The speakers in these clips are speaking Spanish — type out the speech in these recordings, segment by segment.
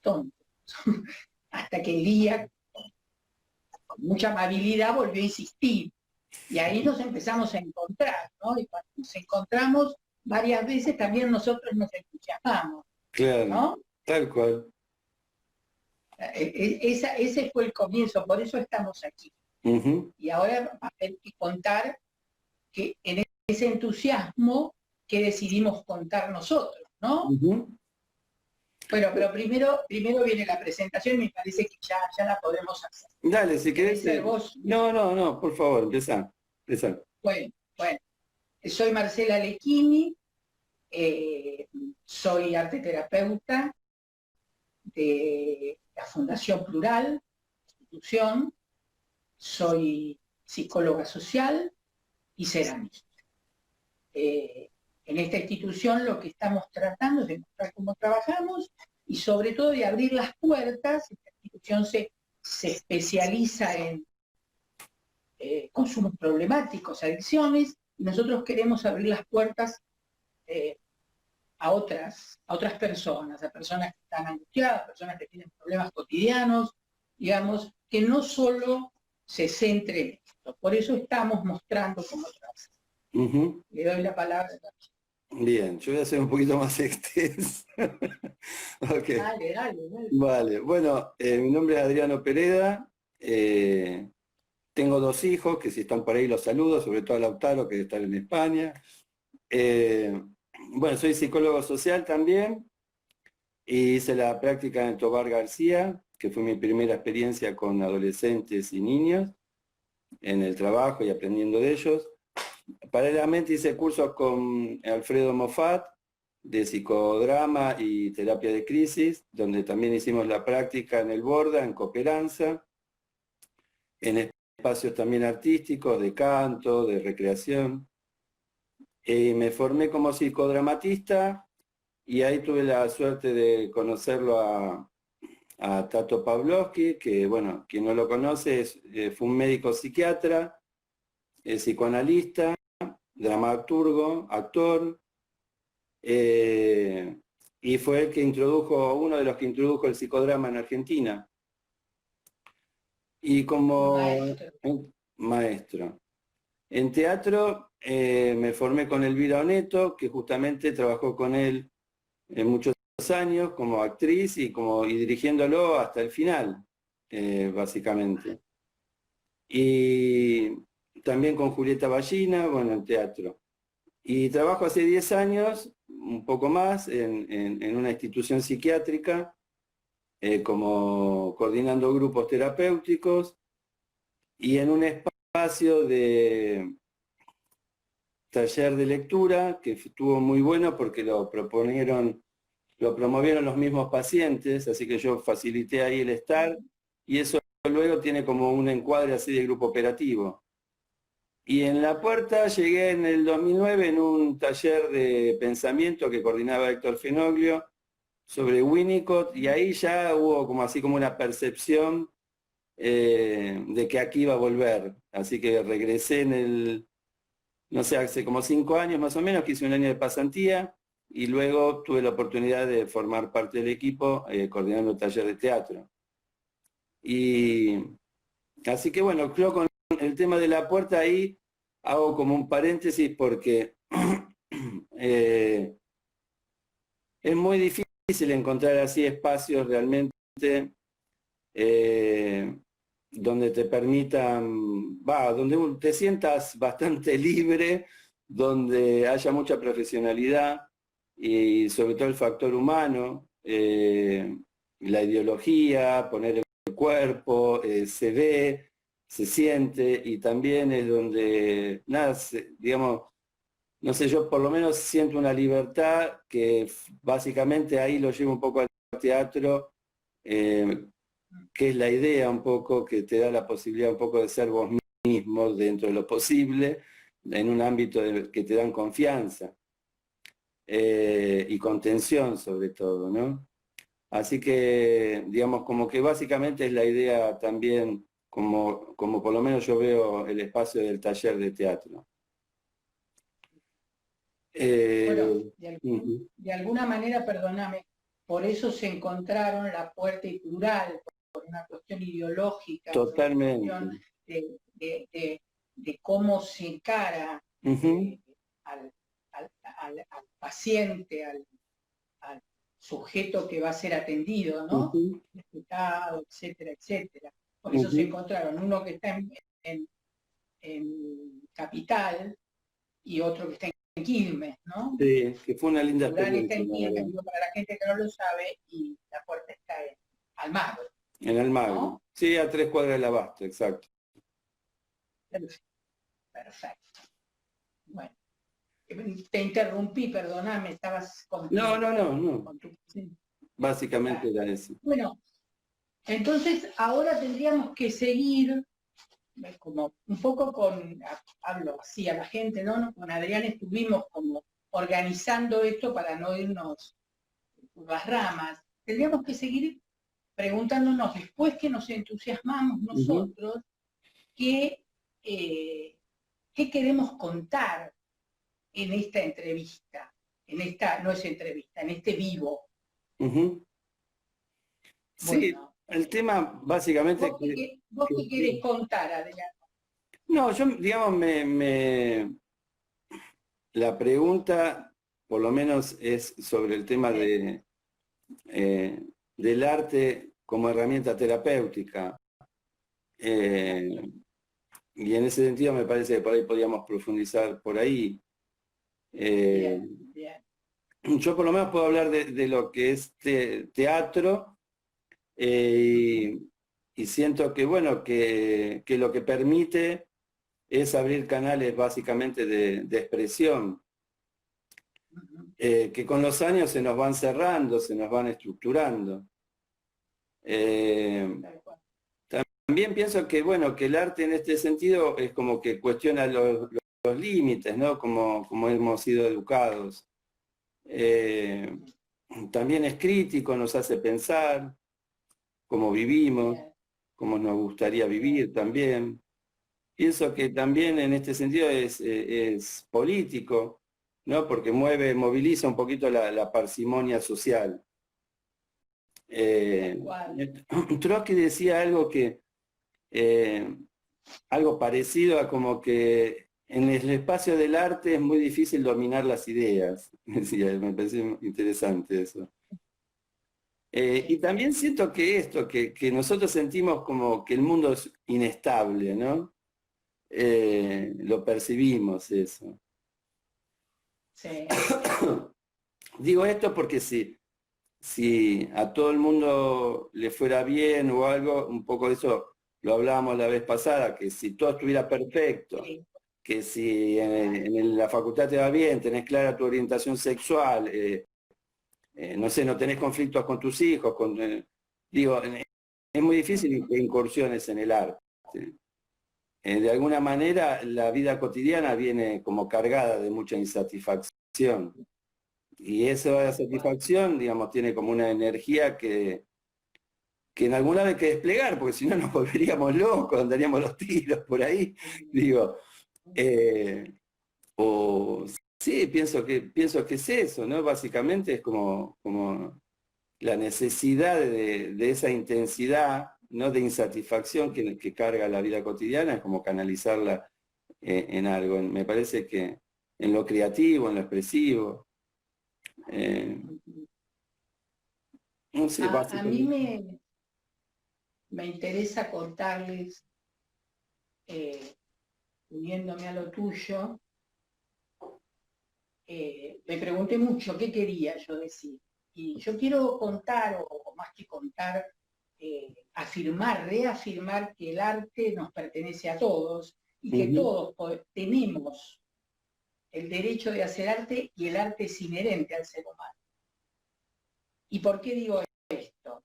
tontos. Hasta que Lía, con mucha amabilidad, volvió a insistir. Y ahí nos empezamos a encontrar, ¿no? Y cuando nos encontramos varias veces, también nosotros nos entusiasmamos, Claro, ¿no? tal cual. Ese fue el comienzo, por eso estamos aquí. Y ahora va a haber que contar que en ese entusiasmo que decidimos contar nosotros, ¿no? Bueno, pero primero viene la presentación y me parece que ya la podemos hacer. Dale, si querés. Ser vos? No, por favor, empezá. Bueno, soy Marcela Lecchini, soy arteterapeuta de la Fundación Plural, institución, soy psicóloga social y ceramista. En esta institución lo que estamos tratando es de mostrar cómo trabajamos y sobre todo de abrir las puertas. Esta institución se especializa en consumos problemáticos, adicciones, y nosotros queremos abrir las puertas a otras personas, a personas que están angustiadas, a personas que tienen problemas cotidianos, digamos, que no solo se centre en esto. Por eso estamos mostrando cómo trabajar. Le doy la palabra a la chica. Bien, yo voy a ser un poquito más extenso. Okay. Dale. Vale, bueno, mi nombre es Adriano Pereda, tengo 2 hijos, que si están por ahí los saludo, sobre todo a Lautaro, que está en España. Bueno, soy psicólogo social también, y hice la práctica en Tobar García, que fue mi primera experiencia con adolescentes y niños, en el trabajo y aprendiendo de ellos. Paralelamente hice cursos con Alfredo Moffat de psicodrama y terapia de crisis, donde también hicimos la práctica en el Borda, en Cooperanza, en espacios también artísticos, de canto, de recreación. Me formé como psicodramatista y ahí tuve la suerte de conocerlo a Tato Pavlovsky, que bueno, quien no lo conoce, fue un médico psiquiatra, psicoanalista, dramaturgo, actor, y fue el que uno de los que introdujo el psicodrama en Argentina. Y como maestro. En teatro me formé con Elvira Oneto, que justamente trabajó con él en muchos años como actriz y dirigiéndolo hasta el final, básicamente. Y también con Julieta Ballina, bueno, en teatro. Y trabajo hace 10 años, un poco más, en una institución psiquiátrica, como coordinando grupos terapéuticos y en un espacio de taller de lectura que estuvo muy bueno porque lo promovieron los mismos pacientes, así que yo facilité ahí el estar y eso luego tiene como un encuadre así de grupo operativo. Y en La Puerta llegué en el 2009 en un taller de pensamiento que coordinaba Héctor Fenoglio sobre Winnicott, y ahí ya hubo como una percepción de que aquí iba a volver. Así que regresé no sé, hace como 5 años más o menos, que hice un año de pasantía, y luego tuve la oportunidad de formar parte del equipo coordinando el taller de teatro. Y así que bueno, creo con el tema de La Puerta ahí hago como un paréntesis porque es muy difícil encontrar así espacios realmente donde te permitan, donde te sientas bastante libre, donde haya mucha profesionalidad y sobre todo el factor humano, la ideología, poner el cuerpo, se ve, se siente, y también es donde, nada, digamos, no sé, yo por lo menos siento una libertad que básicamente ahí lo llevo un poco al teatro, que es la idea un poco que te da la posibilidad un poco de ser vos mismo dentro de lo posible, en un ámbito que te dan confianza y contención sobre todo, ¿no? Así que, digamos, como que básicamente es la idea también, como por lo menos yo veo el espacio del taller de teatro. Bueno, de alguna manera, perdóname, por eso se encontraron la puerta y plural, por una cuestión ideológica, Totalmente. por una cuestión de cómo se encara al paciente, al sujeto que va a ser atendido, ¿no? Respetado, etcétera, etcétera. Por eso se encontraron uno que está en Capital y otro que está en Quilmes, ¿no? Sí, que fue una linda experiencia. Está en experiencia. Quilmes, para la gente que no lo sabe, y la puerta está en Almagro. En Almagro. ¿No? Sí, a 3 cuadras del Abasto, exacto. Perfecto. Bueno. Te interrumpí, perdóname, estabas con tu... No. Con tu, sí. Básicamente era eso. Bueno, entonces ahora tendríamos que seguir, como un poco con, hablo así a la gente, ¿no? Con Adrián estuvimos como organizando esto para no irnos por las ramas. Tendríamos que seguir preguntándonos, después que nos entusiasmamos nosotros, qué queremos contar en esta entrevista, no es entrevista, en este vivo. Sí, bueno, el tema básicamente... ¿Vos qué querés contar, Adrián? No, yo, digamos, la pregunta, por lo menos, es sobre el tema del arte como herramienta terapéutica. Y en ese sentido me parece que por ahí podríamos profundizar por ahí. Bien. Yo por lo menos puedo hablar de lo que es teatro y siento que, bueno, que lo que permite es abrir canales básicamente de expresión, que con los años se nos van cerrando, se nos van estructurando. También pienso que, bueno, que el arte en este sentido es como que cuestiona los límites, ¿no? Como hemos sido educados. También es crítico, nos hace pensar cómo vivimos, cómo nos gustaría vivir también. Pienso que también en este sentido es político, ¿no? Porque moviliza un poquito la parsimonia social. Trotsky decía algo algo parecido a como que en el espacio del arte es muy difícil dominar las ideas. Me parece interesante eso. Y también siento que esto, que nosotros sentimos como que el mundo es inestable, ¿no? Lo percibimos eso. Sí. Digo esto porque si a todo el mundo le fuera bien o algo, un poco de eso lo hablábamos la vez pasada, que si todo estuviera perfecto, sí, que si en la facultad te va bien, tenés clara tu orientación sexual, no sé, no tenés conflictos con tus hijos, digo, es muy difícil que incursiones en el arte. De alguna manera la vida cotidiana viene como cargada de mucha insatisfacción. Y esa satisfacción, digamos, tiene como una energía que en alguna vez hay que desplegar, porque si no nos volveríamos locos, andaríamos los tiros por ahí. Digo, sí, pienso que es eso, ¿no? Básicamente es como la necesidad de esa intensidad, ¿no? De insatisfacción que carga la vida cotidiana, es como canalizarla en algo. Me parece que en lo creativo, en lo expresivo. No sé, a mí me interesa contarles, uniéndome a lo tuyo, me pregunté mucho qué quería yo decir. Y yo quiero contar, o más que contar, afirmar, reafirmar que el arte nos pertenece a todos y que todos tenemos el derecho de hacer arte, y el arte es inherente al ser humano. ¿Y por qué digo esto?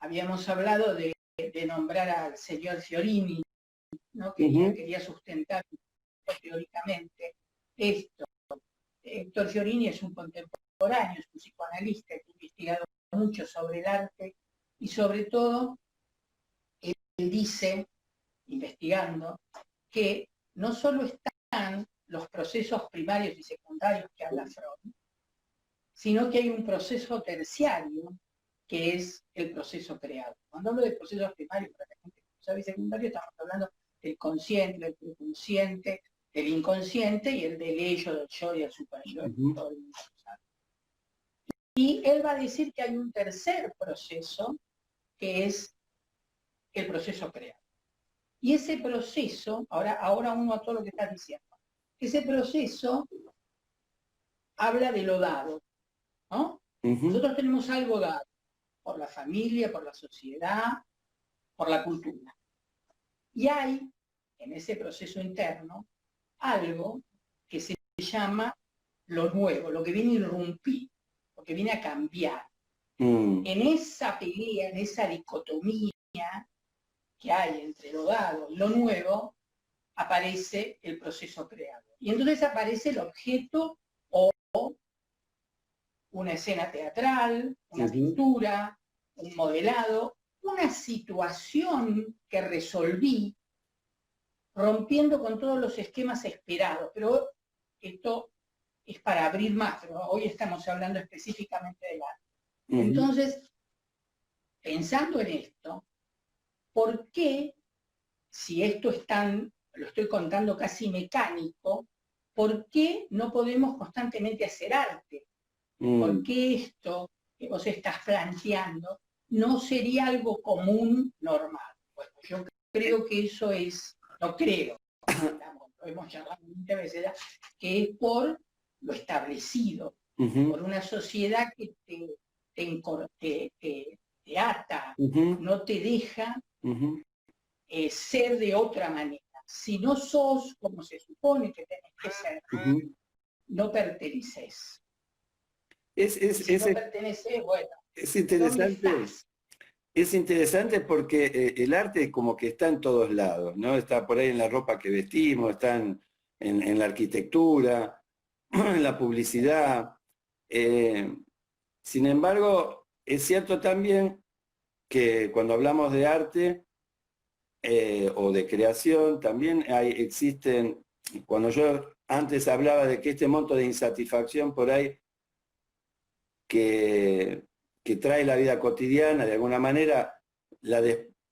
Habíamos hablado de nombrar al señor Fiorini, ¿no? Quería sustentar teóricamente esto. Héctor Fiorini es un contemporáneo, es un psicoanalista que ha investigado mucho sobre el arte, y sobre todo él dice, investigando, que no solo están los procesos primarios y secundarios que habla Freud, sino que hay un proceso terciario, que es el proceso creado. Cuando hablo de procesos primarios, para la gente que no sabe secundario, estamos hablando del consciente, del preconsciente, del inconsciente y el del ello, del yo y el superyo. Y él va a decir que hay un tercer proceso, que es el proceso creado. Y ese proceso, ahora uno a todo lo que está diciendo, ese proceso habla de lo dado, ¿no? Nosotros tenemos algo dado, por la familia, por la sociedad, por la cultura. Y hay, en ese proceso interno, algo que se llama lo nuevo, lo que viene a irrumpir, lo que viene a cambiar. En esa pelea, en esa dicotomía que hay entre lo dado y lo nuevo, aparece el proceso creado. Y entonces aparece el objeto o una escena teatral, una pintura, un modelado, una situación que resolví rompiendo con todos los esquemas esperados. Pero esto es para abrir más, pero hoy estamos hablando específicamente del arte. Entonces, pensando en esto, ¿por qué, si esto es tan, lo estoy contando casi mecánico, por qué no podemos constantemente hacer arte? ¿Por qué esto que vos estás planteando no sería algo común, normal? Bueno, yo creo que eso es, no creo, lo hemos charlado muchas veces, que es por lo establecido, por una sociedad que te ata, no te deja ser de otra manera. Si no sos como se supone que tenés que ser, no perteneces. Si no perteneces, bueno, es interesante. Es interesante porque el arte como que está en todos lados, ¿no? Está por ahí en la ropa que vestimos, está en la arquitectura, en la publicidad. Sin embargo, es cierto también que cuando hablamos de arte o de creación, también existen, cuando yo antes hablaba de que este monto de insatisfacción por ahí que trae la vida cotidiana, de alguna manera,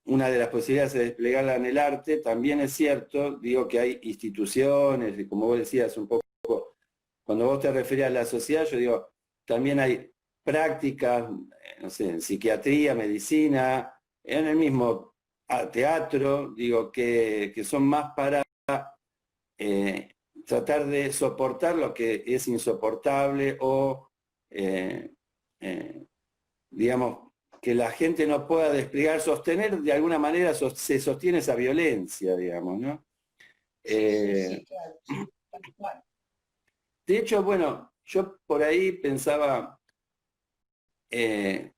una de las posibilidades de desplegarla en el arte, también es cierto, digo que hay instituciones, y como vos decías un poco, cuando vos te referías a la sociedad, yo digo, también hay prácticas, no sé, en psiquiatría, medicina, en el mismo teatro, digo, que son más para tratar de soportar lo que es insoportable o digamos, que la gente no pueda desplegar, sostener, de alguna manera se sostiene esa violencia, digamos, ¿no? Sí, claro, sí, tal cual. De hecho, bueno, yo por ahí pensaba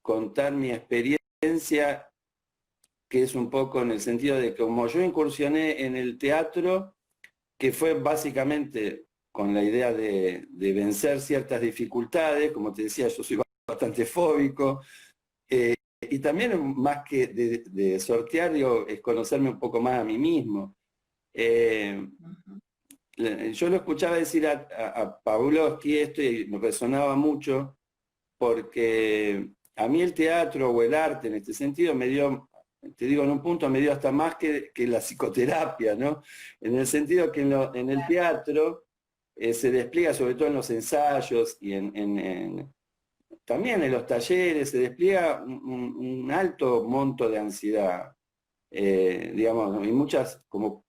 contar mi experiencia, que es un poco en el sentido de que como yo incursioné en el teatro, que fue básicamente con la idea de vencer ciertas dificultades, como te decía, yo soy bastante fóbico, y también más que de sortear, digo, es conocerme un poco más a mí mismo. Yo lo escuchaba decir a Pavlovsky esto y me resonaba mucho, porque a mí el teatro o el arte en este sentido me dio, te digo, en un punto me dio hasta más que la psicoterapia, ¿no? En el sentido que en el teatro se despliega, sobre todo en los ensayos y también en los talleres, se despliega un alto monto de ansiedad, digamos, y muchas como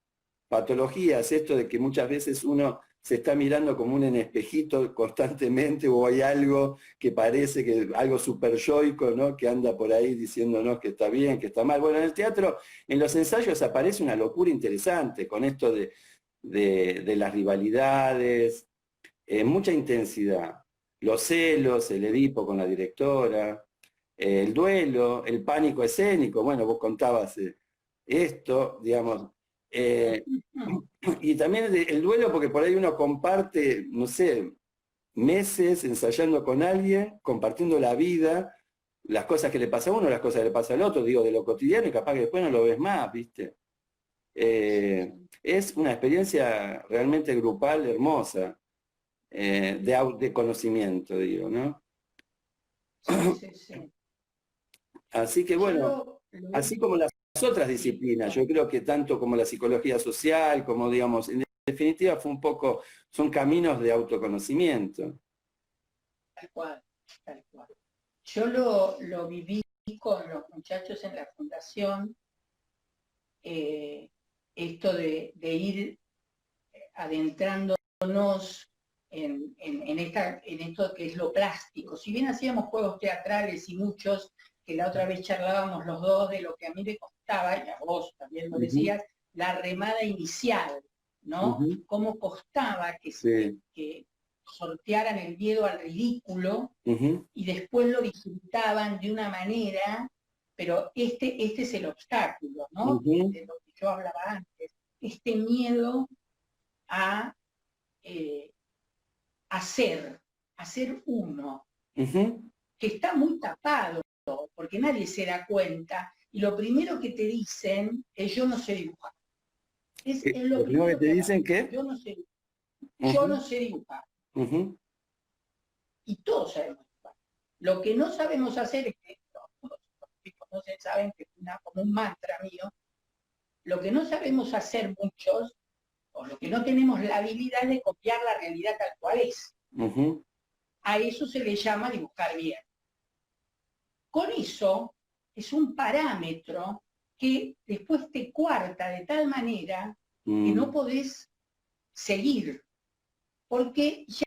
patologías, esto de que muchas veces uno se está mirando como un espejito constantemente o hay algo que parece que algo súper yoico, ¿no? Que anda por ahí diciéndonos que está bien, que está mal. Bueno, en el teatro, en los ensayos aparece una locura interesante con esto de las rivalidades, mucha intensidad. Los celos, el Edipo con la directora, el duelo, el pánico escénico, bueno, vos contabas esto, digamos, y también el duelo porque por ahí uno comparte, no sé, meses ensayando con alguien, compartiendo la vida, las cosas que le pasa a uno, las cosas que le pasa al otro, digo, de lo cotidiano y capaz que después no lo ves más, ¿viste? Es una experiencia realmente grupal hermosa, de conocimiento, digo, ¿no? Sí. Así que bueno, así como las otras disciplinas, yo creo que tanto como la psicología social, como digamos, en definitiva fue un poco, son caminos de autoconocimiento. Tal cual, tal cual. Yo lo viví con los muchachos en la fundación, esto de ir adentrándonos en esto que es lo plástico. Si bien hacíamos juegos teatrales y muchos, que la otra vez charlábamos los dos de lo que a mí me costaba, y a vos también lo decías, la remada inicial, ¿no? Cómo costaba que sortearan el miedo al ridículo y después lo disfrutaban de una manera, pero este es el obstáculo, ¿no? De lo que yo hablaba antes, este miedo a hacer uno, que está muy tapado, porque nadie se da cuenta, y lo primero que te dicen es yo no sé dibujar. Es lo primero que te dicen que yo no sé dibujar. Yo no sé dibujar. Y todos sabemos dibujar. Lo que no sabemos hacer es que los chicos no se saben que es como un mantra mío. Lo que no sabemos hacer muchos, o lo que no tenemos la habilidad de copiar la realidad tal cual es. A eso se le llama dibujar bien. Con eso es un parámetro que después te coarta de tal manera que no podés seguir, porque ya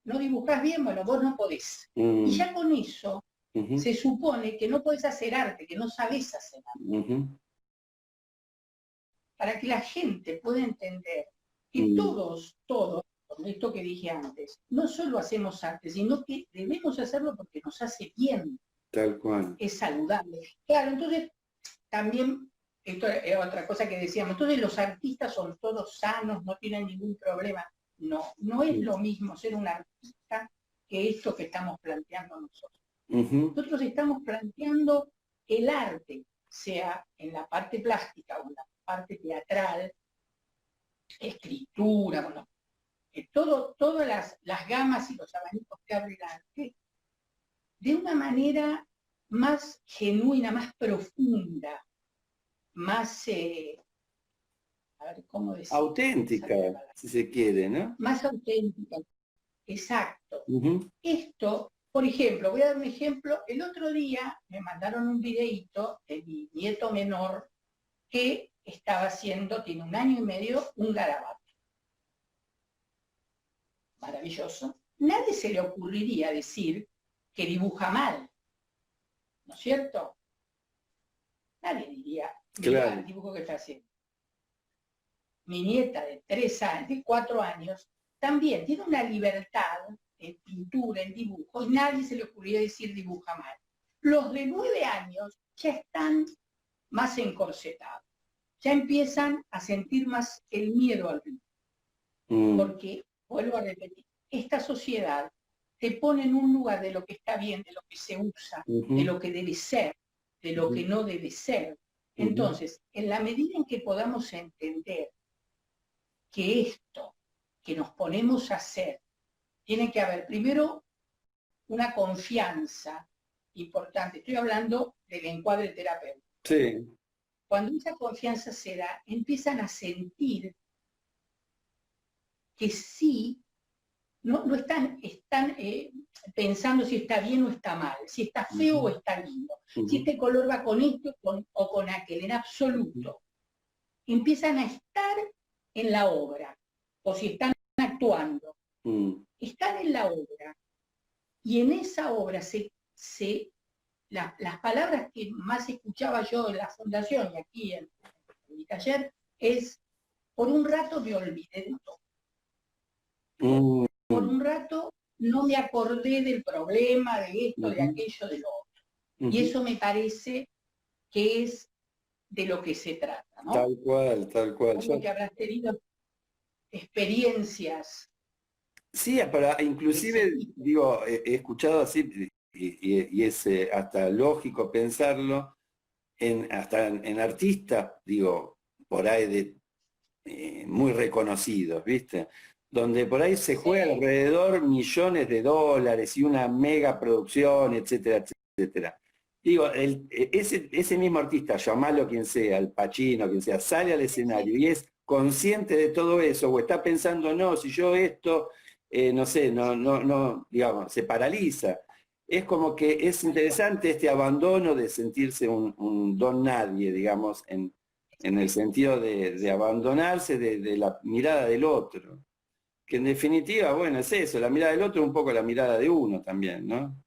no dibujás bien, bueno, vos no podés. Y ya con eso se supone que no podés hacer arte, que no sabés hacer arte. Para que la gente pueda entender que todos, con esto que dije antes, no solo hacemos arte, sino que debemos hacerlo porque nos hace bien. Tal cual. Es saludable. Claro, entonces también, esto es otra cosa que decíamos, entonces los artistas son todos sanos, no tienen ningún problema. No, no es lo mismo ser un artista que esto que estamos planteando nosotros. Nosotros estamos planteando el arte, sea en la parte plástica o en la parte teatral, escritura, bueno, todas las gamas y los abanicos que abre el arte, de una manera más genuina, más profunda, más, a ver, ¿cómo decir? Auténtica, si se quiere, ¿no? Más auténtica, exacto. Esto, por ejemplo, voy a dar un ejemplo, el otro día me mandaron un videíto de mi nieto menor que estaba haciendo, tiene 1 año y medio, un garabato. Maravilloso. Nadie se le ocurriría decir que dibuja mal, ¿no es cierto? Nadie diría, mira el dibujo que está haciendo. Mi nieta de 3 años, de 4 años, también tiene una libertad en pintura, en dibujo, y nadie se le ocurriría decir dibuja mal. Los de 9 años ya están más encorsetados, ya empiezan a sentir más el miedo al ritmo. Porque, vuelvo a repetir, esta sociedad te pone en un lugar de lo que está bien, de lo que se usa, de lo que debe ser, de lo que no debe ser. Entonces, en la medida en que podamos entender que esto que nos ponemos a hacer, tiene que haber primero una confianza importante. Estoy hablando del encuadre terapéutico. Sí. Cuando esa confianza se da, empiezan a sentir que sí, no están pensando si está bien o está mal, si está feo o está lindo, si este color va con esto o con aquel, en absoluto. Empiezan a estar en la obra, o si están actuando, están en la obra, y en esa obra las palabras que más escuchaba yo en la fundación y aquí en mi taller es, por un rato me olvidé de todo. Por un rato no me acordé del problema, de esto, de aquello, de lo otro. Y eso me parece que es de lo que se trata, ¿no? Tal cual, tal cual. Como que habrás tenido experiencias. Sí, pero inclusive, digo, he escuchado así, y es hasta lógico pensarlo, hasta en artistas, digo, por ahí muy reconocidos, ¿viste? donde por ahí se juega Sí. alrededor millones de dólares y una mega producción, etcétera, etcétera. Digo, ese mismo artista, llamalo quien sea, Al Pacino, quien sea, sale al escenario Sí. y es consciente de todo eso, o está pensando, no, si yo esto, no sé, no, digamos, se paraliza. Es como que es interesante este abandono de sentirse un don nadie, digamos, en el sentido de abandonarse de la mirada del otro. Que en definitiva, bueno, es eso, la mirada del otro es un poco la mirada de uno también, ¿no?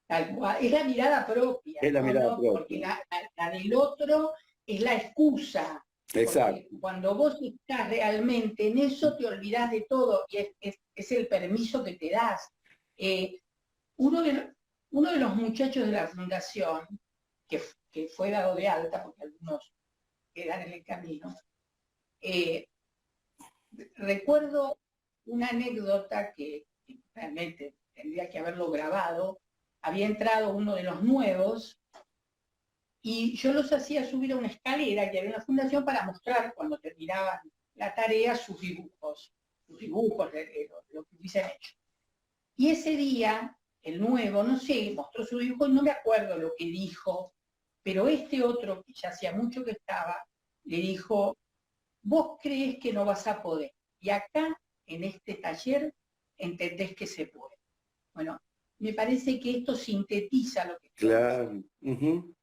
Tal cual. Es la mirada propia, Es la ¿no? mirada ¿No? Porque propia. la del otro es la excusa, porque Exacto. cuando vos estás realmente en eso te olvidás de todo y es el permiso que te das. Eh, uno, de, uno de los muchachos de la fundación, que, que fue dado de alta, porque algunos quedan en el camino, eh, recuerdo una anécdota que realmente tendría que haberlo grabado. Había entrado uno de los nuevos y yo los hacía subir a una escalera que había en la fundación para mostrar cuando terminaban la tarea sus dibujos de lo que hubiesen hecho. Y ese día, el nuevo, no sé, mostró su dibujo y no me acuerdo lo que dijo, pero este otro, que ya hacía mucho que estaba, le dijo, vos crees que no vas a poder. Y acá, en este taller, entendés que se puede. Bueno, me parece que esto sintetiza lo que estoy diciendo, Claro. Ujú.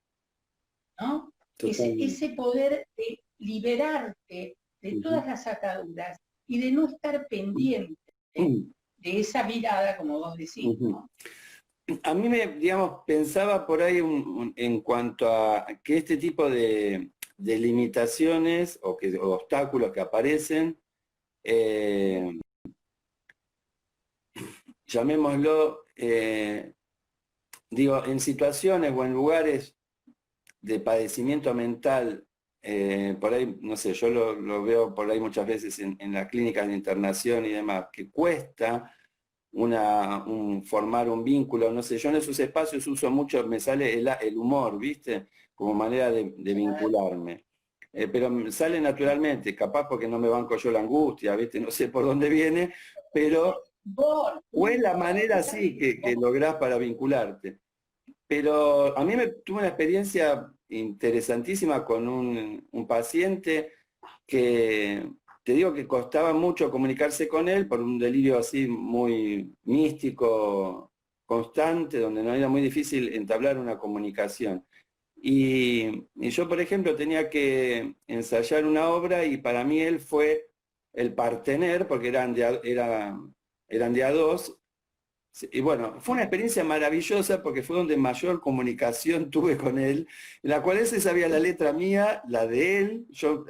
¿no? Totalmente. Ese poder de liberarte de Ujú. todas las ataduras y de no estar pendiente de esa mirada, como vos decís, Ujú. ¿no? A mí digamos, pensaba por ahí en cuanto a que este tipo de limitaciones o obstáculos que aparecen, eh, llamémoslo, digo, en situaciones o en lugares de padecimiento mental, por ahí, no sé, yo lo veo por ahí muchas veces en las clínicas de internación y demás, que cuesta formar un vínculo, no sé, yo en esos espacios uso mucho, me sale el humor, ¿viste? Como manera de vincularme. Pero me sale naturalmente, capaz porque no me banco yo la angustia, ¿viste? No sé por dónde viene, pero Vos, o es la vos, manera así que vos, lográs para vincularte. Pero a mí me tuve una experiencia interesantísima con un paciente que te digo que costaba mucho comunicarse con él por un delirio así muy místico, constante, donde no era muy difícil entablar una comunicación. Y yo, por ejemplo, tenía que ensayar una obra y para mí él fue el partener, porque eran de a dos. Sí, y bueno, fue una experiencia maravillosa porque fue donde mayor comunicación tuve con él, en la cual él se sabía la letra mía, la de él. Yo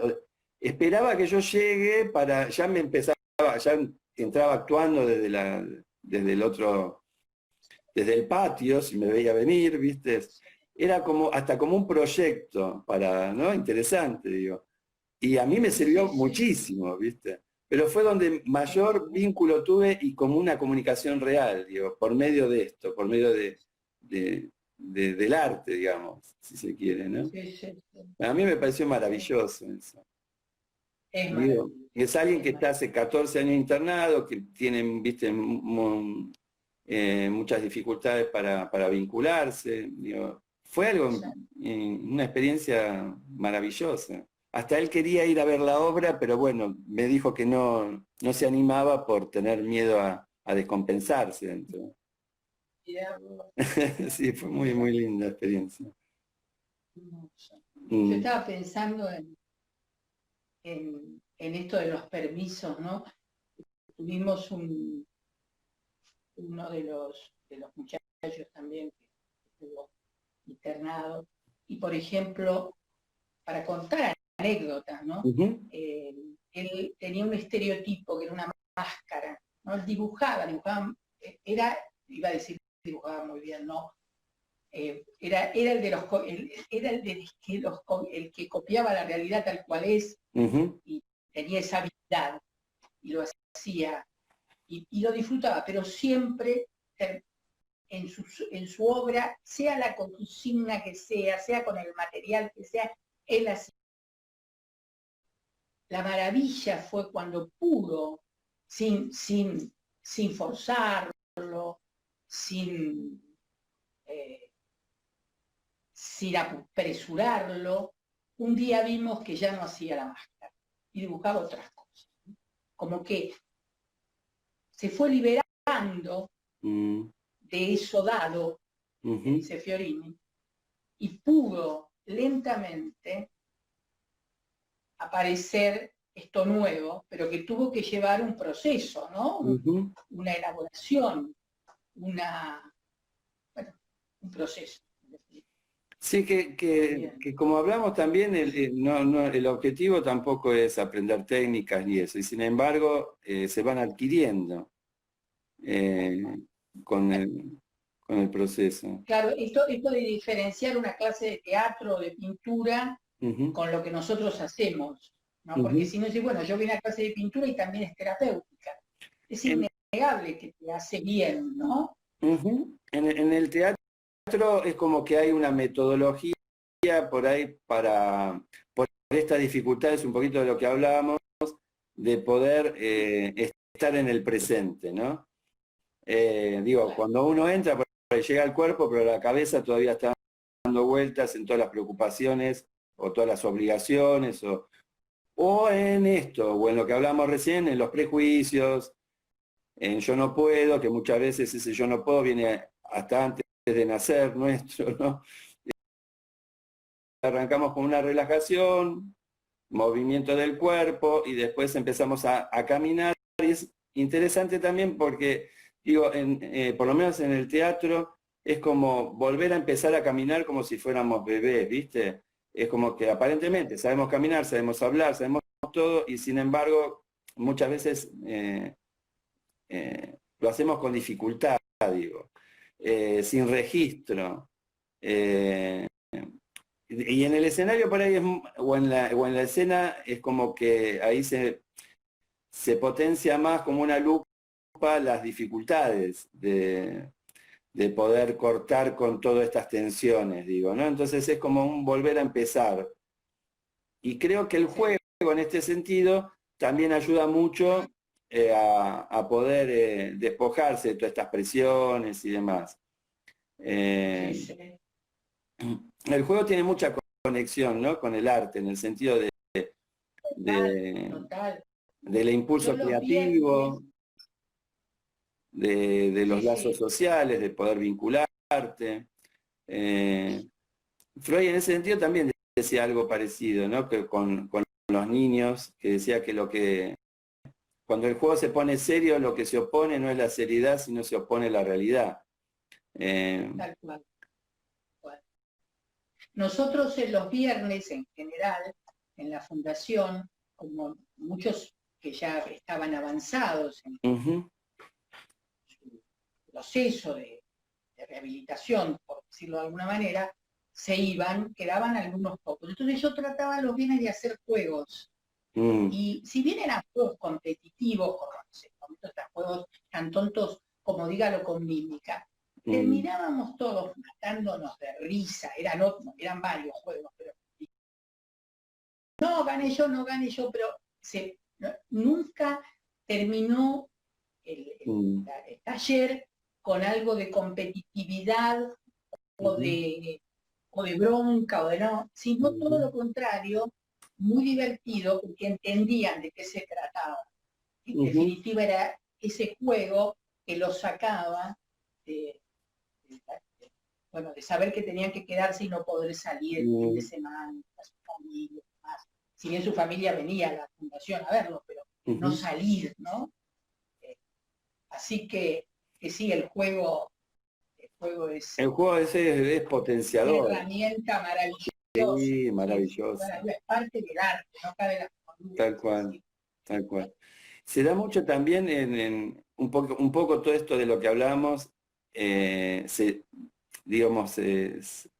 esperaba que yo llegue para, ya me empezaba, ya entraba actuando desde el otro, desde el patio, si me veía venir, ¿viste? Era como, hasta como un proyecto para, ¿no? Interesante, digo. Y a mí me sí, sí, sirvió sí, muchísimo, ¿viste? Pero fue donde mayor vínculo tuve y como una comunicación real, digo, por medio de esto, por medio del arte, digamos, si se quiere, ¿no? sí, sí, sí. A mí me pareció Es, maravilloso eso. es Digo, maravilloso, es alguien es que está hace maravilloso. 14 años internado, que tiene, viste, muchas dificultades para vincularse. Digo, fue algo, Sí. una experiencia maravillosa. Hasta él quería ir a ver la obra, pero bueno, me dijo que no se animaba por tener miedo a descompensarse dentro. Mirá vos, Sí, fue muy, mirá, muy linda experiencia. hermoso. Yo Mm. estaba pensando en esto de los permisos, ¿no? Tuvimos uno de los muchachos también que estuvo internado, y por ejemplo, para contar anécdotas, ¿no? Ujú. Eh, él tenía un estereotipo que era una máscara, ¿no? Él dibujaba, iba a decir dibujaba muy bien, ¿no? Era el de los, era el de que el que copiaba la realidad tal cual es Ujú. y tenía esa habilidad y lo hacía y lo disfrutaba, pero siempre en su obra, sea la consigna que sea con el material que sea, él hacía. La maravilla fue cuando pudo sin forzarlo, sin apresurarlo. Un día vimos que ya no hacía la máscara y dibujaba otras cosas. Como que se fue liberando de eso dado, dice Fiorini, y pudo lentamente aparecer esto nuevo, pero que tuvo que llevar un proceso, ¿no? Una elaboración, un proceso. Sí, que como hablamos también, el objetivo tampoco es aprender técnicas ni eso, y sin embargo se van adquiriendo con el proceso. Claro, esto de diferenciar una clase de teatro o de pintura con lo que nosotros hacemos, ¿no? Porque si no dice, bueno, yo vine a clase de pintura y también es terapéutica. Es innegable que te hace bien, ¿no? En el teatro es como que hay una metodología por ahí por estas dificultades, un poquito de lo que hablábamos, de poder estar en el presente, ¿no? Cuando uno entra, llega al cuerpo, pero la cabeza todavía está dando vueltas en todas las preocupaciones o todas las obligaciones, o en esto, o en lo que hablamos recién, en los prejuicios, en yo no puedo, que muchas veces ese yo no puedo viene hasta antes de nacer nuestro, ¿no? Arrancamos con una relajación, movimiento del cuerpo, y después empezamos a caminar, y es interesante también porque, por lo menos en el teatro, es como volver a empezar a caminar como si fuéramos bebés, ¿viste? Es como que aparentemente sabemos caminar, sabemos hablar, sabemos todo, y sin embargo, muchas veces lo hacemos con dificultad, sin registro. Y en el escenario por ahí, o en la escena, es como que ahí se potencia más como una lupa las dificultades de poder cortar con todas estas tensiones, ¿no? Entonces es como un volver a empezar. Y creo que el juego, en este sentido, también ayuda mucho a poder despojarse de todas estas presiones y demás. El juego tiene mucha conexión, ¿no? Con el arte, en el sentido del impulso creativo, de los lazos sociales, de poder vincularte. Freud en ese sentido también decía algo parecido, ¿no? Que con los niños, que decía que cuando el juego se pone serio, lo que se opone no es la seriedad, sino se opone la realidad. Tal cual. Nosotros en los viernes, en general, en la fundación, como muchos que ya estaban avanzados en su proceso de rehabilitación, por decirlo de alguna manera, se iban, quedaban algunos pocos. Entonces yo trataba los viernes de hacer juegos. Y si bien eran juegos competitivos, estos juegos tan tontos como dígalo con mímica, terminábamos todos matándonos de risa, eran varios juegos, pero no gané yo, pero nunca terminó el taller con algo de competitividad o de bronca o de no, sino todo lo contrario, muy divertido, porque entendían de qué se trataba. En definitiva era ese juego que los sacaba de saber que tenían que quedarse y no poder salir el fin de semana a su familia, más. Si bien su familia venía a la fundación a verlo, pero no salir, ¿no? Así que sí, el juego es... El juego ese es potenciador. Una herramienta maravillosa. Sí, maravillosa. Es parte del arte, no cabe la conducta. Tal cual. Se da mucho también en un poco todo esto de lo que hablamos,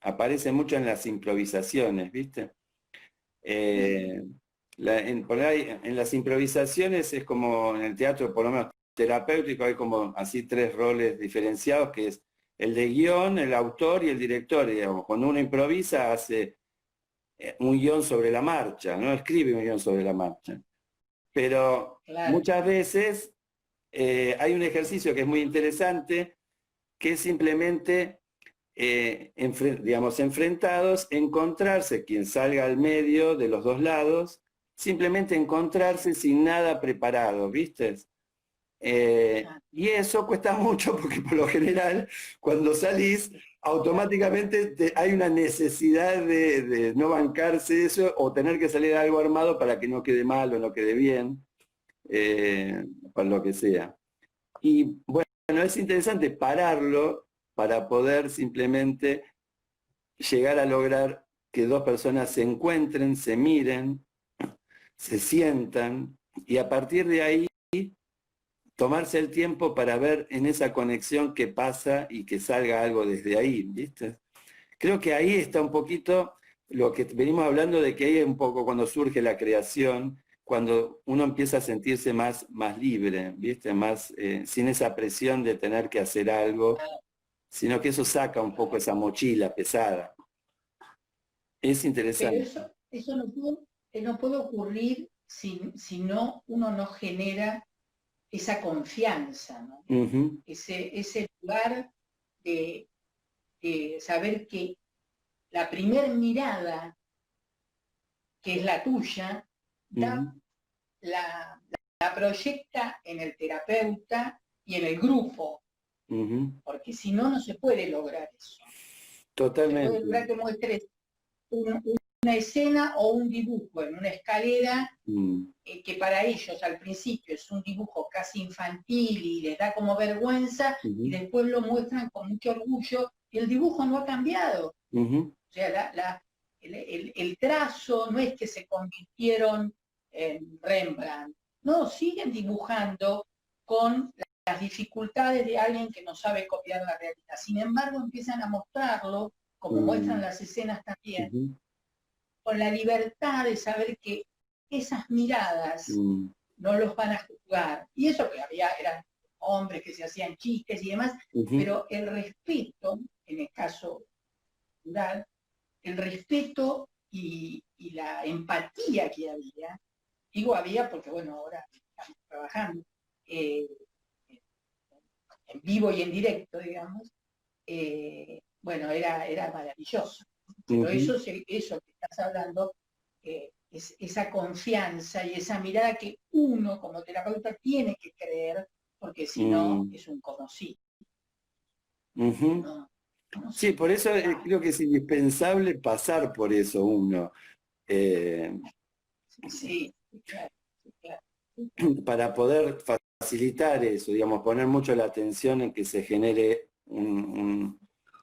aparece mucho en las improvisaciones, ¿viste? En las improvisaciones es como en el teatro, por lo menos terapéutico, hay como así 3 roles diferenciados, que es el de guión, el autor y el director, digamos. Cuando uno improvisa hace un guión sobre la marcha, no escribe un guión sobre la marcha. Pero muchas veces hay un ejercicio que es muy interesante, que es simplemente, digamos, enfrentados, encontrarse, quien salga al medio de los dos lados, simplemente encontrarse sin nada preparado, ¿viste? Y eso cuesta mucho porque por lo general cuando salís automáticamente hay una necesidad de no bancarse eso o tener que salir algo armado para que no quede mal o no quede bien, para lo que sea. Y bueno, es interesante pararlo para poder simplemente llegar a lograr que dos personas se encuentren, se miren, se sientan y a partir de ahí tomarse el tiempo para ver en esa conexión qué pasa y que salga algo desde ahí, ¿viste? Creo que ahí está un poquito lo que venimos hablando de que ahí es un poco cuando surge la creación, cuando uno empieza a sentirse más libre, ¿viste? Más, sin esa presión de tener que hacer algo, sino que eso saca un poco esa mochila pesada. Es Pero interesante. eso no puede ocurrir si no uno no genera esa confianza, ¿no? Uh-huh. Ese lugar de saber que la primer mirada, que es la tuya, la proyecta en el terapeuta y en el grupo, porque si no, no se puede lograr eso. Totalmente. Se puede lograr que muestres una escena o un dibujo en una escalera que para ellos al principio es un dibujo casi infantil y les da como vergüenza y después lo muestran con mucho orgullo y el dibujo no ha cambiado. O sea, el trazo no es que se convirtieron en Rembrandt, no, siguen dibujando con las dificultades de alguien que no sabe copiar la realidad. Sin embargo, empiezan a mostrarlo, como muestran las escenas también, con la libertad de saber que esas miradas no los van a juzgar. Y eso que eran hombres que se hacían chistes y demás, pero el respeto, en el caso rural, el respeto y la empatía que había, digo había porque, bueno, ahora estamos trabajando en vivo y en directo, digamos, bueno, era maravilloso. Pero eso que estás hablando, es esa confianza y esa mirada que uno como terapeuta tiene que creer, porque si no es un conocido. No, sí, por eso creo que es indispensable pasar por eso uno. Sí, claro, claro. Para poder facilitar eso, digamos, poner mucho la atención en que se genere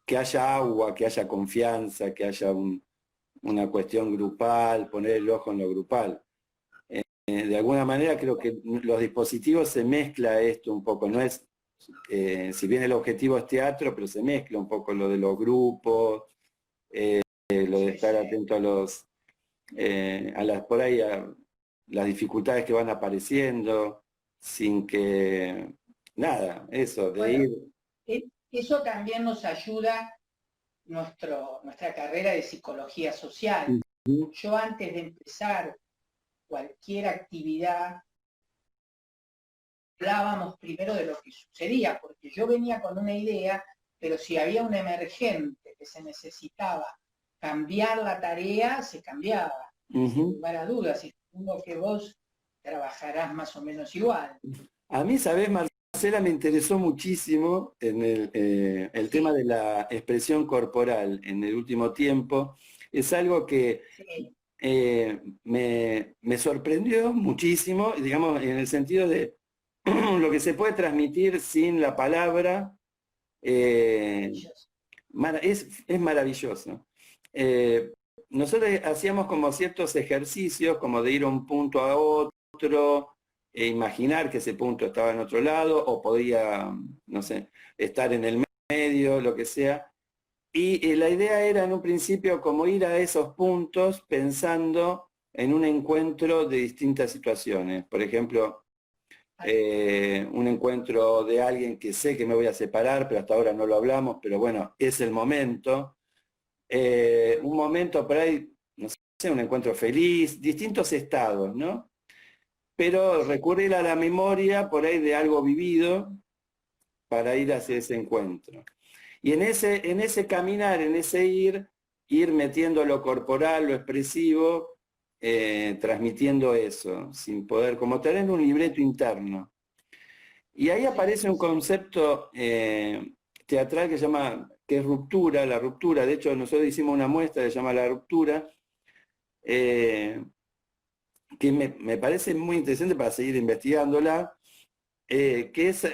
que haya agua, que haya confianza, que haya una cuestión grupal, poner el ojo en lo grupal. De alguna manera creo que los dispositivos se mezcla esto un poco, no es, si bien el objetivo es teatro, pero se mezcla un poco lo de los grupos, lo de estar atento a los, por ahí a las dificultades que van apareciendo, sin que, nada, eso, de ir. Eso también nos ayuda nuestra carrera de psicología social. Yo antes de empezar cualquier actividad, hablábamos primero de lo que sucedía, porque yo venía con una idea, pero si había un emergente que se necesitaba cambiar la tarea, se cambiaba, sin lugar a dudas, y supongo que vos trabajarás más o menos igual. A mí, ¿sabés, Marcela? Me interesó muchísimo en el tema de la expresión corporal en el último tiempo. Es algo que me sorprendió muchísimo, digamos, en el sentido de lo que se puede transmitir sin la palabra. Es maravilloso. Nosotros hacíamos como ciertos ejercicios, como de ir a un punto a otro, e imaginar que ese punto estaba en otro lado, o podía, no sé, estar en el medio, lo que sea. Y la idea era en un principio como ir a esos puntos pensando en un encuentro de distintas situaciones. Por ejemplo, un encuentro de alguien que sé que me voy a separar, pero hasta ahora no lo hablamos, pero bueno, es el momento. Un momento por ahí, no sé, un encuentro feliz, distintos estados, ¿no? pero recurrir a la memoria por ahí de algo vivido para ir hacia ese encuentro. Y en ese caminar, en ese ir metiendo lo corporal, lo expresivo, transmitiendo eso, sin poder, como tener un libreto interno. Y ahí aparece un concepto teatral que es ruptura, la ruptura. De hecho, nosotros hicimos una muestra que se llama La Ruptura, que me parece muy interesante para seguir investigándola, que es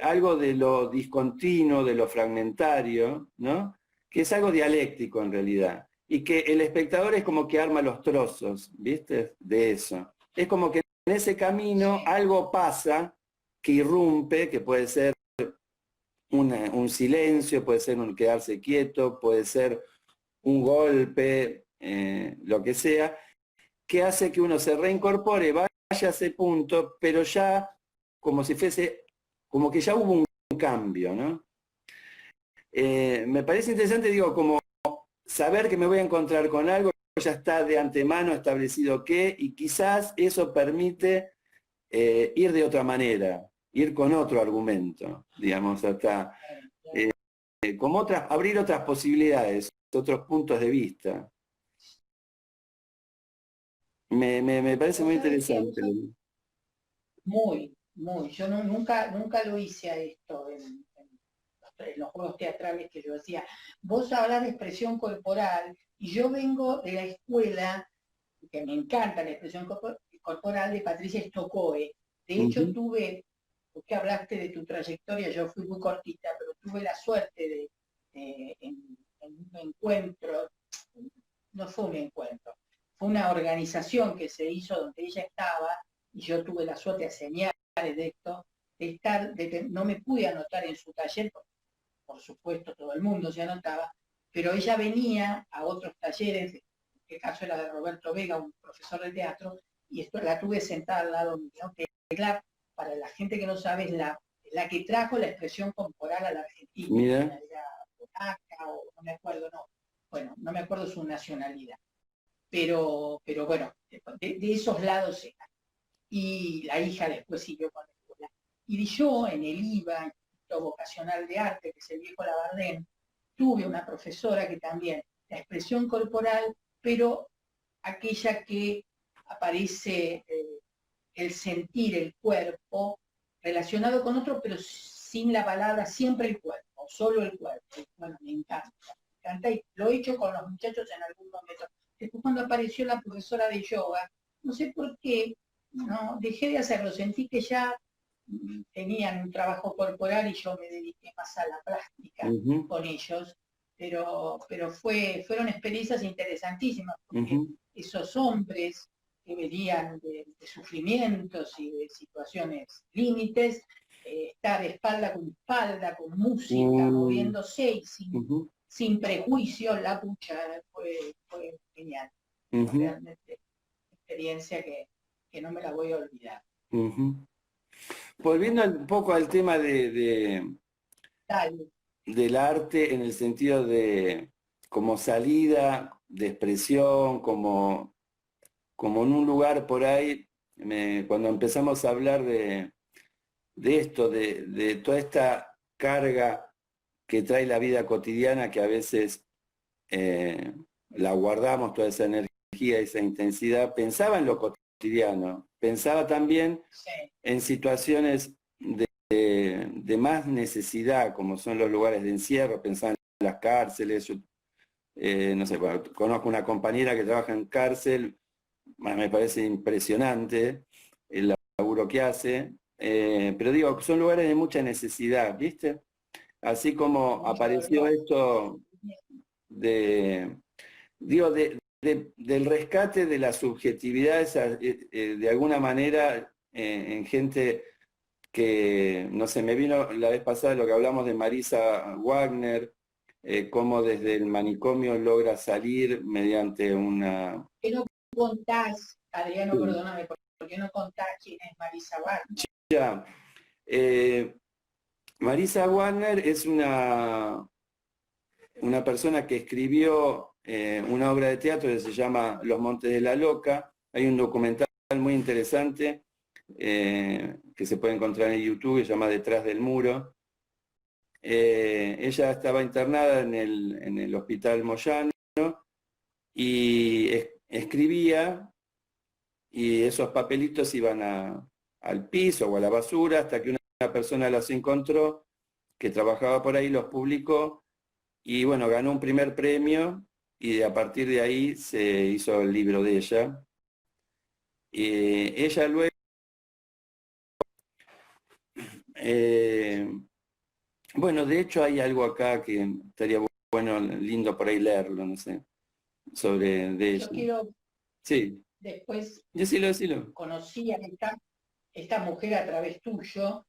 algo de lo discontinuo, de lo fragmentario, ¿no? Que es algo dialéctico en realidad, y que el espectador es como que arma los trozos, ¿viste? De eso. Es como que en ese camino algo pasa que irrumpe, que puede ser un silencio, puede ser un quedarse quieto, puede ser un golpe, lo que sea, que hace que uno se reincorpore, vaya a ese punto, pero ya como si fuese, como que ya hubo un cambio, ¿no? Me parece interesante, digo, como saber que me voy a encontrar con algo, ya está de antemano establecido qué, y quizás eso permite ir de otra manera, ir con otro argumento, digamos, hasta como abrir otras posibilidades, otros puntos de vista. Me parece muy interesante. Muy, muy. Yo nunca lo hice a esto en los juegos teatrales que yo hacía. Vos hablas de expresión corporal y yo vengo de la escuela, que me encanta la expresión corporal, de Patricia Stokoe. De hecho, porque hablaste de tu trayectoria, yo fui muy cortita, pero tuve la suerte en un encuentro, no fue un encuentro, fue una organización que se hizo donde ella estaba, y yo tuve la suerte de señales de esto, no me pude anotar en su taller, porque por supuesto todo el mundo se anotaba, pero ella venía a otros talleres, en este caso era de Roberto Vega, un profesor de teatro, y esto la tuve sentada al lado mío, que para la gente que no sabe, es la que trajo la expresión corporal a la Argentina, era polaca, o no me acuerdo, bueno, no me acuerdo su nacionalidad, pero bueno, de esos lados era. Y la hija después siguió con la escuela. Y yo en el IVA, Instituto Vocacional de Arte, que es el viejo Labardén, tuve una profesora que también, la expresión corporal, pero aquella que aparece el sentir el cuerpo relacionado con otro, pero sin la palabra, siempre el cuerpo, solo el cuerpo. Bueno, me encanta y lo he hecho con los muchachos en algún momento. Después cuando apareció la profesora de yoga, no sé por qué, no, dejé de hacerlo, sentí que ya tenían un trabajo corporal y yo me dediqué más a la plástica con ellos, pero fueron experiencias interesantísimas, porque esos hombres que venían de sufrimientos y de situaciones límites, estar espalda, con música, moviéndose y sin prejuicios, la pucha, fue genial. Realmente, experiencia que no me la voy a olvidar. Volviendo un poco al tema del arte en el sentido de como salida de expresión, como en un lugar por ahí, cuando empezamos a hablar de esto, de toda esta carga que trae la vida cotidiana, que a veces la guardamos, toda esa energía, esa intensidad, pensaba en lo cotidiano, pensaba también en situaciones de más necesidad, como son los lugares de encierro, pensaba en las cárceles. Yo, no sé, bueno, conozco una compañera que trabaja en cárcel, me parece impresionante el laburo que hace, pero digo, son lugares de mucha necesidad, ¿viste? Así como apareció esto del rescate de la subjetividad, de alguna manera, en gente que, no sé, me vino la vez pasada lo que hablamos de Marisa Wagner, cómo desde el manicomio logra salir mediante una... ¿Qué no contás, Adriano, perdóname, por qué no contás quién es Marisa Wagner? Ya, Marisa Wagner es una persona que escribió una obra de teatro que se llama Los Montes de la Loca. Hay un documental muy interesante que se puede encontrar en YouTube, que se llama Detrás del Muro. Ella estaba internada en el Hospital Moyano y escribía, y esos papelitos iban al piso o a la basura hasta que una persona los encontró, que trabajaba por ahí, los publicó, y bueno, ganó un primer premio, y a partir de ahí se hizo el libro de ella. Ella luego, bueno, de hecho hay algo acá que estaría bueno, lindo por ahí leerlo, no sé, sobre de ella. Yo quiero, sí. Después Decilo. conocí a esta mujer a través tuyo,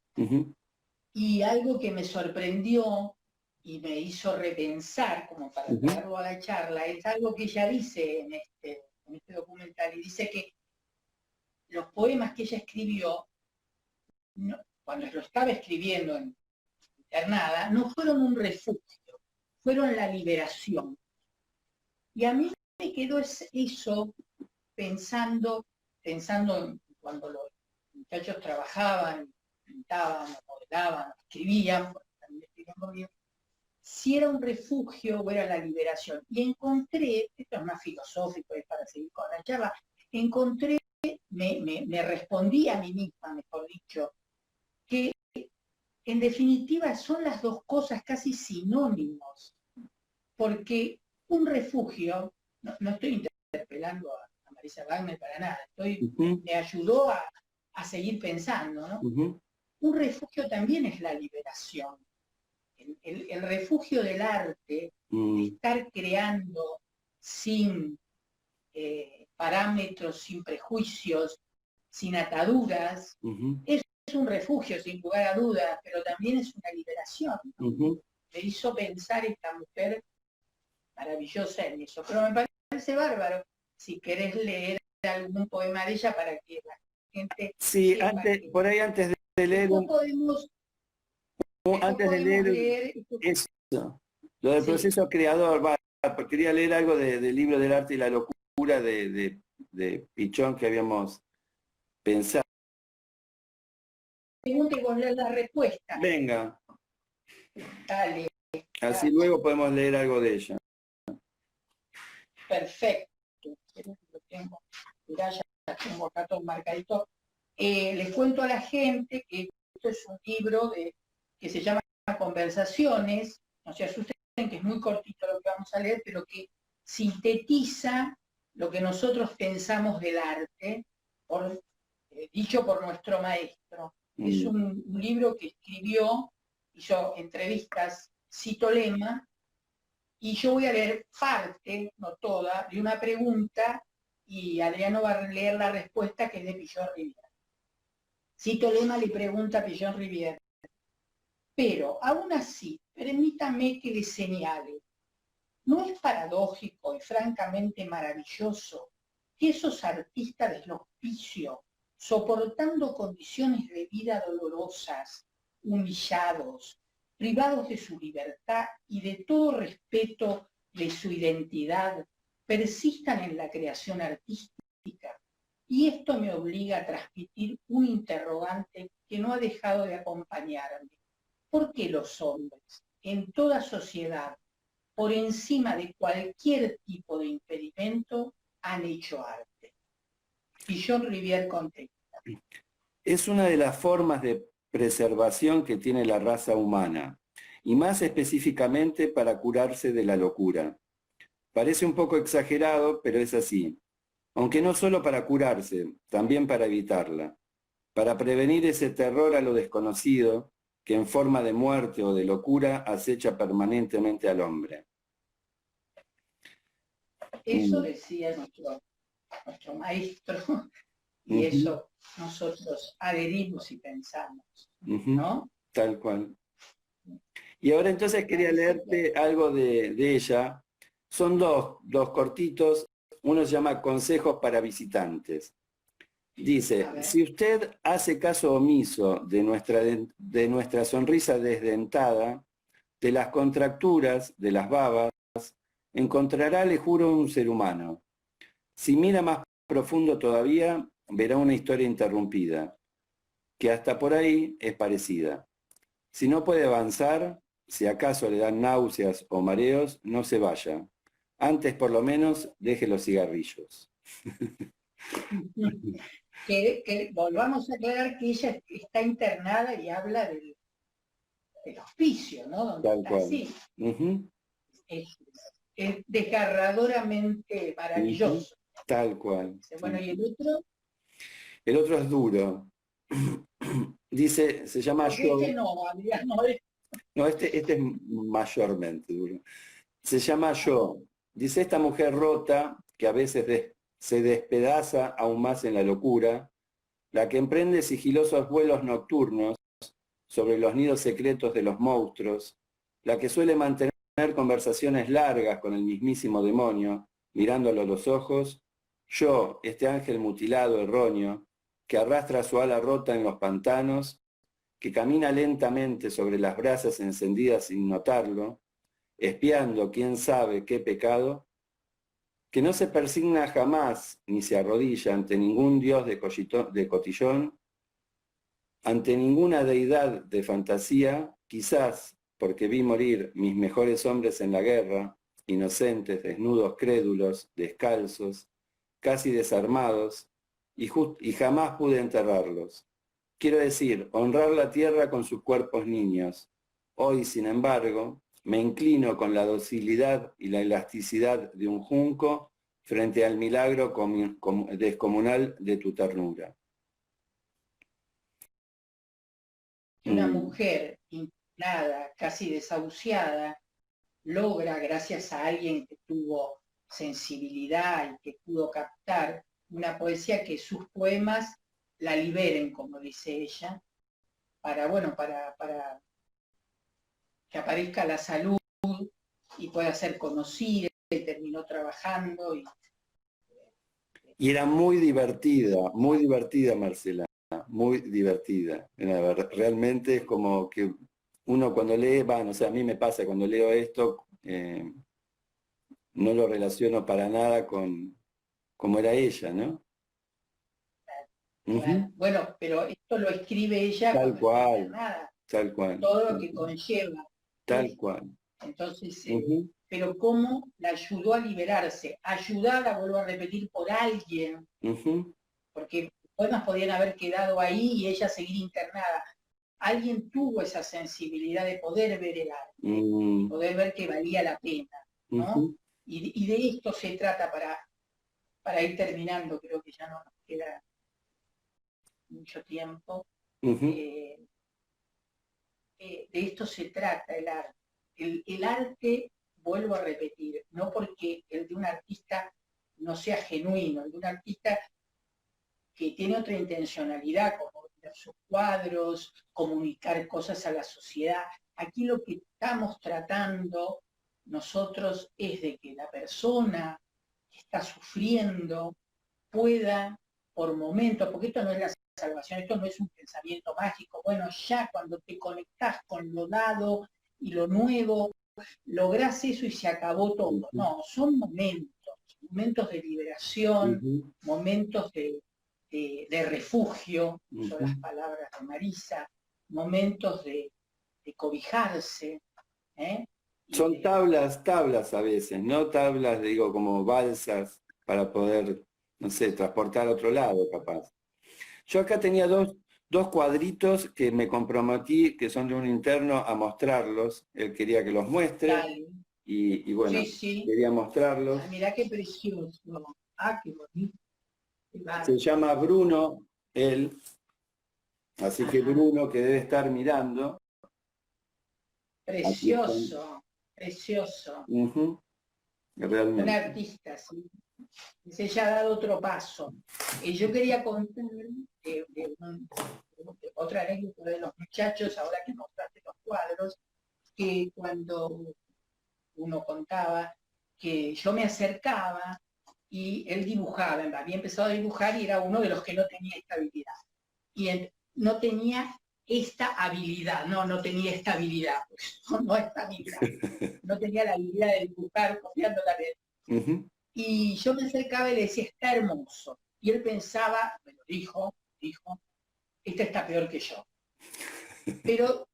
y algo que me sorprendió y me hizo repensar, como para traerlo a la charla, es algo que ella dice en este documental, y dice que los poemas que ella escribió, cuando lo estaba escribiendo internada, no fueron un refugio, fueron la liberación. Y a mí me quedó eso pensando en cuando los muchachos trabajaban, pintaban, modelaban, escribían, si era un refugio o era la liberación. Y encontré, esto es más filosófico, es para seguir con la charla, me respondí a mí misma, mejor dicho, que en definitiva son las dos cosas casi sinónimos, porque un refugio, no estoy interpelando a Marisa Wagner para nada, me ayudó a seguir pensando, ¿no? Un refugio también es la liberación. El refugio del arte, de estar creando sin parámetros, sin prejuicios, sin ataduras, es un refugio, sin lugar a dudas, pero también es una liberación, ¿no? Me hizo pensar esta mujer maravillosa en eso, pero me parece bárbaro si querés leer algún poema de ella para que la gente sepa por ahí antes de leer antes de leer eso, lo del proceso creador, quería leer algo del libro del arte y la locura de Pichón que habíamos pensado. Pregunta y vos leer la respuesta. Venga. Dale. Así luego podemos leer algo de ella. Perfecto. Mirá, ya tengo acá todo marcadito. Les cuento a la gente que esto es un libro que se llama Conversaciones, no se asusten que es muy cortito lo que vamos a leer, pero que sintetiza lo que nosotros pensamos del arte, dicho por nuestro maestro. Es un libro que escribió, hizo entrevistas, Cito Lema, y yo voy a leer parte, no toda, de una pregunta, y Adriano va a leer la respuesta, que es de Pichón Rivière. Cito Lema le pregunta a Pichón Rivière: pero, aún así, permítame que le señale, ¿no es paradójico y francamente maravilloso que esos artistas del hospicio, soportando condiciones de vida dolorosas, humillados, privados de su libertad y de todo respeto de su identidad, persistan en la creación artística? Y esto me obliga a transmitir un interrogante que no ha dejado de acompañarme. ¿Por qué los hombres, en toda sociedad, por encima de cualquier tipo de impedimento, han hecho arte? Pichón Rivière contesta: es una de las formas de preservación que tiene la raza humana, y más específicamente para curarse de la locura. Parece un poco exagerado, pero es así. Aunque no solo para curarse, también para evitarla, para prevenir ese terror a lo desconocido que en forma de muerte o de locura acecha permanentemente al hombre. Eso decía nuestro maestro, y eso nosotros adherimos y pensamos, ¿no? Tal cual. Y ahora entonces quería leerte algo de ella. Son dos cortitos. Uno se llama Consejos para visitantes. Dice: si usted hace caso omiso de nuestra sonrisa desdentada, de las contracturas, de las babas, encontrará, le juro, un ser humano. Si mira más profundo todavía, verá una historia interrumpida, que hasta por ahí es parecida. Si no puede avanzar, si acaso le dan náuseas o mareos, no se vaya. Antes, por lo menos, deje los cigarrillos. Que volvamos a aclarar que ella está internada y habla del hospicio, ¿no? Donde Tal está cual. así. Ujú, Es desgarradoramente maravilloso. tal cual. Bueno, ¿y el otro? El otro es duro. Dice, se llama Porque Yo. no, no es. No, este es mayormente duro. Se llama Yo. Dice, esta mujer rota, que a veces se despedaza aún más en la locura, la que emprende sigilosos vuelos nocturnos sobre los nidos secretos de los monstruos, la que suele mantener conversaciones largas con el mismísimo demonio, mirándolo a los ojos, yo, este ángel mutilado, erróneo, que arrastra su ala rota en los pantanos, que camina lentamente sobre las brasas encendidas sin notarlo, espiando quién sabe qué pecado, que no se persigna jamás ni se arrodilla ante ningún dios de cotillón, ante ninguna deidad de fantasía, quizás porque vi morir mis mejores hombres en la guerra, inocentes, desnudos, crédulos, descalzos, casi desarmados, y jamás pude enterrarlos. Quiero decir, honrar la tierra con sus cuerpos niños. Hoy, sin embargo, me inclino con la docilidad y la elasticidad de un junco frente al milagro descomunal de tu ternura. Una mujer inclinada, casi desahuciada, logra, gracias a alguien que tuvo sensibilidad y que pudo captar una poesía, que sus poemas la liberen, como dice ella, para que aparezca la salud y pueda ser conocida, y terminó trabajando. Y era muy divertida Marcela, muy divertida. Realmente es como que uno cuando lee, no sé, a mí me pasa cuando leo esto, no lo relaciono para nada con cómo era ella, ¿no? Claro. Bueno, pero esto lo escribe ella Tal cuando está cual, internada, tal cual. todo lo que conlleva. Tal cual. Entonces, pero cómo la ayudó a liberarse, ayudada, vuelvo a repetir, por alguien, porque poemas podían haber quedado ahí y ella seguir internada. Alguien tuvo esa sensibilidad de poder ver el arte, poder ver que valía la pena, ¿no? Y de esto se trata para ir terminando, creo que ya no nos queda mucho tiempo. De esto se trata el arte. El arte, vuelvo a repetir, no porque el de un artista no sea genuino, el de un artista que tiene otra intencionalidad, como ver sus cuadros, comunicar cosas a la sociedad. Aquí lo que estamos tratando nosotros es de que la persona que está sufriendo pueda, por momentos, porque esto no es la salvación, esto no es un pensamiento mágico, bueno, ya cuando te conectás con lo dado y lo nuevo, lográs eso y se acabó todo. No, son momentos de liberación, momentos de refugio, son las palabras de Marisa, momentos de cobijarse. Son tablas a veces, no tablas, digo, como balsas para poder, no sé, transportar a otro lado, capaz. Yo acá tenía dos cuadritos que me comprometí, que son de un interno, a mostrarlos. Él quería que los muestre. Y bueno, quería mostrarlos. Mirá qué precioso. Qué bonito. Se llama Bruno, él. Así que Bruno, que debe estar mirando. Precioso, precioso. Realmente. Un artista, sí. Se ya ha dado otro paso. Yo quería contar otra anécdota de los muchachos, ahora que mostraste los cuadros, que cuando uno contaba que yo me acercaba y él dibujaba, había empezado a dibujar y era uno de los que no tenía estabilidad. Y no tenía esta habilidad, no tenía estabilidad, pues, no estabilidad. No tenía la habilidad de dibujar copiando la letra. Y yo me acercaba y le decía, está hermoso. Y él pensaba, me lo dijo, esta está peor que yo. Pero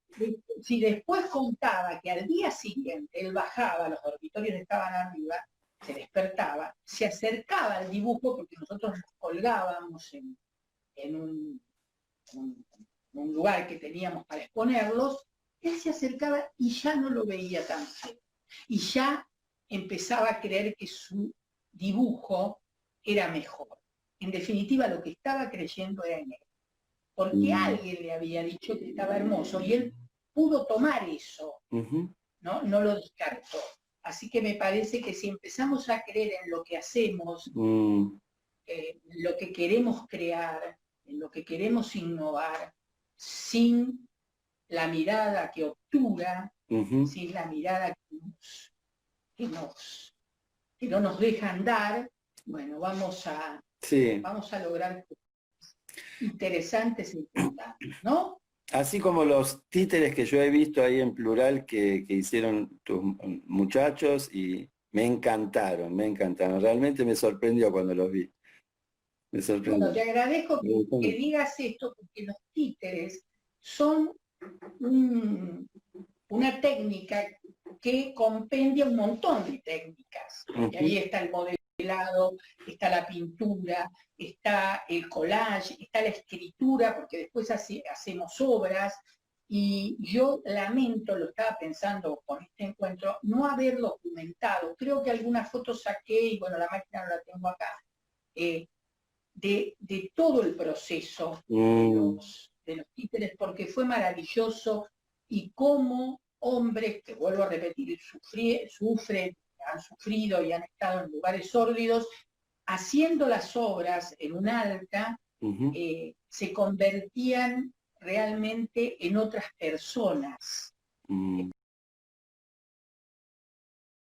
si después contaba que al día siguiente él bajaba, los dormitorios estaban arriba, se despertaba, se acercaba al dibujo, porque nosotros nos colgábamos en un lugar que teníamos para exponerlos, él se acercaba y ya no lo veía tan feo. Y ya empezaba a creer que su dibujo era mejor. En definitiva, lo que estaba creyendo era en él. Porque alguien le había dicho que estaba hermoso y él pudo tomar eso, ¿no? No lo descartó. Así que me parece que si empezamos a creer en lo que hacemos, lo que queremos crear, en lo que queremos innovar, sin la mirada que obtura, sin la mirada que no nos deja andar, bueno, vamos a lograr cosas interesantes e importantes, ¿no? Así como los títeres que yo he visto ahí en plural que hicieron tus muchachos y me encantaron. Realmente me sorprendió cuando los vi. Me sorprendió. Bueno, te agradezco que digas esto, porque los títeres son una técnica que compendia un montón de técnicas. Y ahí está el modelado, está la pintura, está el collage, está la escritura, porque después hacemos obras. Y yo lamento, lo estaba pensando con este encuentro, no haber documentado. Creo que algunas fotos saqué, y bueno, la máquina no la tengo acá, de todo el proceso de los títeres, porque fue maravilloso, y cómo hombres, que vuelvo a repetir, sufren, han sufrido y han estado en lugares sórdidos, haciendo las obras en un alta, se convertían realmente en otras personas.